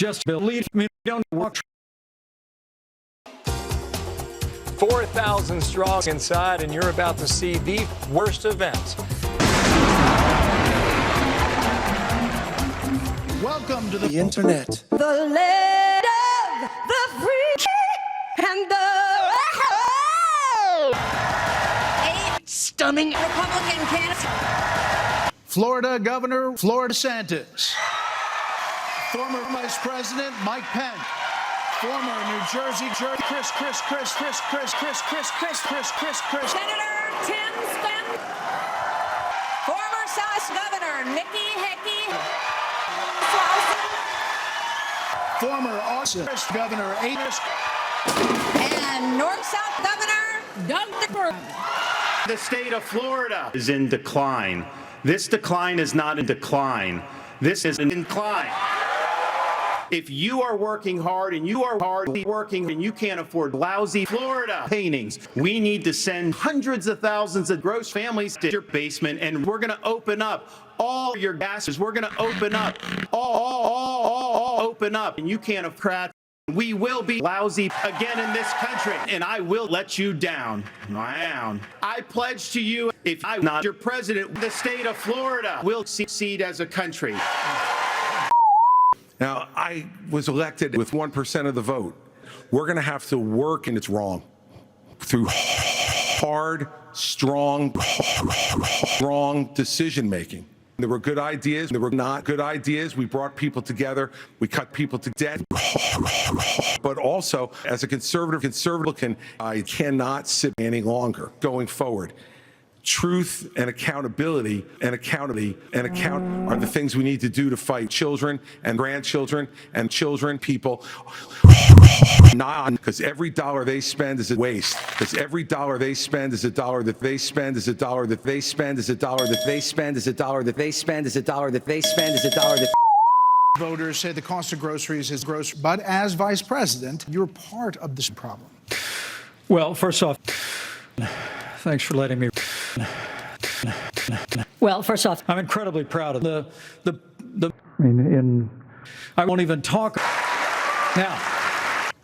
Just believe me, don't walk. 4,000 strong inside, and you're about to see the worst event. Welcome to the internet. The land of the free and the a stunning Republican candidate. Florida Governor Florida DeSantis. Former Vice President Mike Pence. Former New Jersey Chris. Senator Tim Scott. Former South Governor Nikki Haley. Former Austin Governor Adis. And North-South Governor Doug DeBurgh. The state of Florida is in decline. This decline is not in decline. This is an incline. If you are working hard and you are hardly working and you can't afford lousy Florida paintings, we need to send hundreds of thousands of gross families to your basement, and we're going to open up all your gases. We're going to open up all open up, and you can't afford. We will be lousy again in this country, and I will let you down. I pledge to you, if I'm not your president, the state of Florida will succeed as a country. Now, I was elected with 1% of the vote. We're going to have to work, and it's wrong, through hard, strong decision-making. There were good ideas. There were not good ideas. We brought people together. We cut people to death. But also, as a conservative, I cannot sit any longer going forward. Truth and accountability are the things we need to do to fight children and grandchildren and people. Because every dollar they spend is a waste. Because every dollar they spend is a dollar that they spend is a dollar that they spend is a dollar that they spend is a dollar that they spend is a dollar that they spend is a dollar that. Voters say the cost of groceries is gross, but as vice president, you're part of this problem. Well, first off, thanks for letting me. Well, first off, I'm incredibly proud of I won't even talk. Now,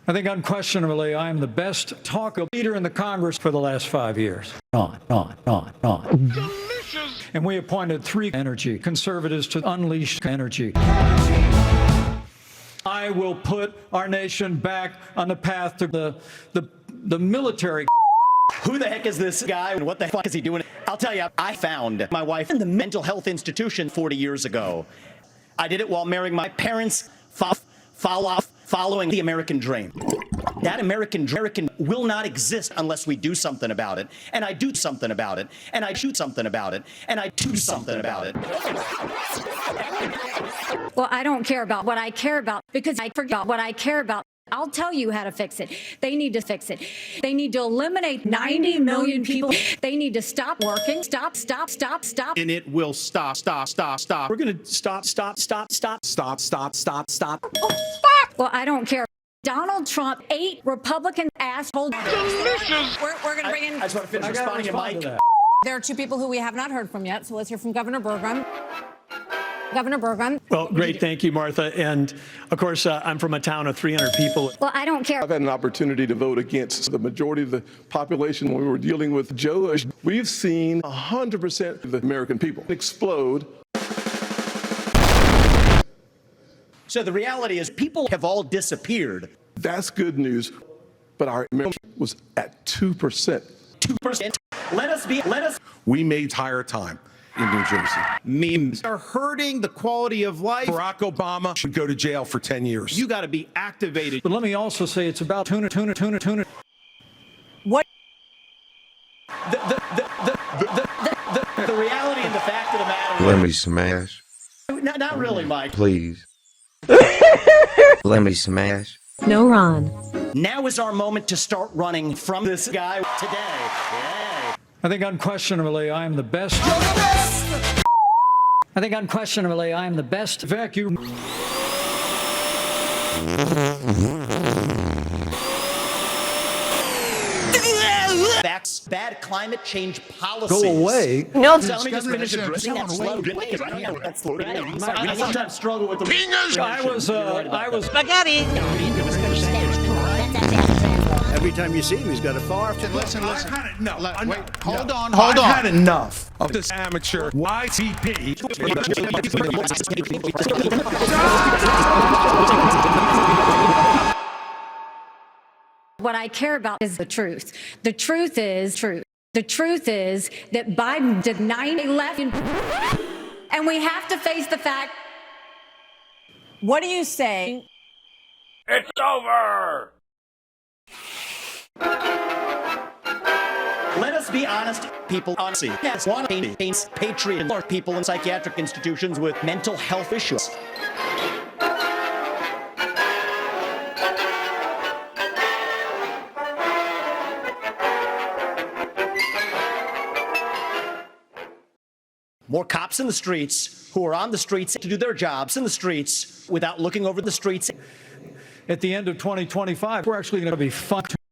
I think unquestionably I am the best leader in the Congress for the last 5 years. Delicious. And we appointed 3 energy conservatives to unleash energy. I will put our nation back on the path to the military. Who the heck is this guy and what the fuck is he doing? I'll tell you, I found my wife in the mental health institution 40 years ago. I did it while marrying my parents, following the American dream. That American will not exist unless we do something about it. And I do something about it. And I shoot something about it. And I do something about it. well, I don't care about what I care about because I forgot what I care about. I'll tell you how to fix it. They need to fix it. They need to eliminate 90 million people. They need to stop working. Stop. And it will stop. We're going to stop. Oh, well, I don't care. Donald Trump, 8 Republican assholes. Delicious. We're going to bring in. I just want to finish responding to Mike. There are 2 people who we have not heard from yet, so let's hear from Governor Burgum. Governor Burgum. Well, great. Thank you, Martha. And, of course, I'm from a town of 300 people. Well, I don't care. I've had an opportunity to vote against the majority of the population when we were dealing with Joe. We've seen 100% of the American people explode. So the reality is people have all disappeared. That's good news. But our American was at 2%. 2%. Let us. We made higher time in New Jersey. Memes are hurting the quality of life. Barack Obama should go to jail for 10 years. You got to be activated. But let me also say it's about tuna. What? The reality and the fact of the matter. Let me smash. Not really, Mike. Please. Let me smash. No, Ron. Now is our moment to start running from this guy today. Yeah. I think unquestionably I am the best. I think unquestionably I am the best vacuum. Facts, bad climate change policies. Go away. No, let me just finish addressing that slow. I sometimes struggle with the I was Spaghetti. Every time you see him, he's got a far. Listen. Wait, hold on. I've had enough of this amateur YTP. What I care about is the truth. The truth is truth. The truth is that Biden did 9 left, and we have to face the fact. What do you say? It's over. Let us be honest, people. Honestly, yes, one paints patriot or people in psychiatric institutions with mental health issues. More cops in the streets who are on the streets to do their jobs in the streets without looking over the streets. at the end of 2025, we're actually going to be fucked.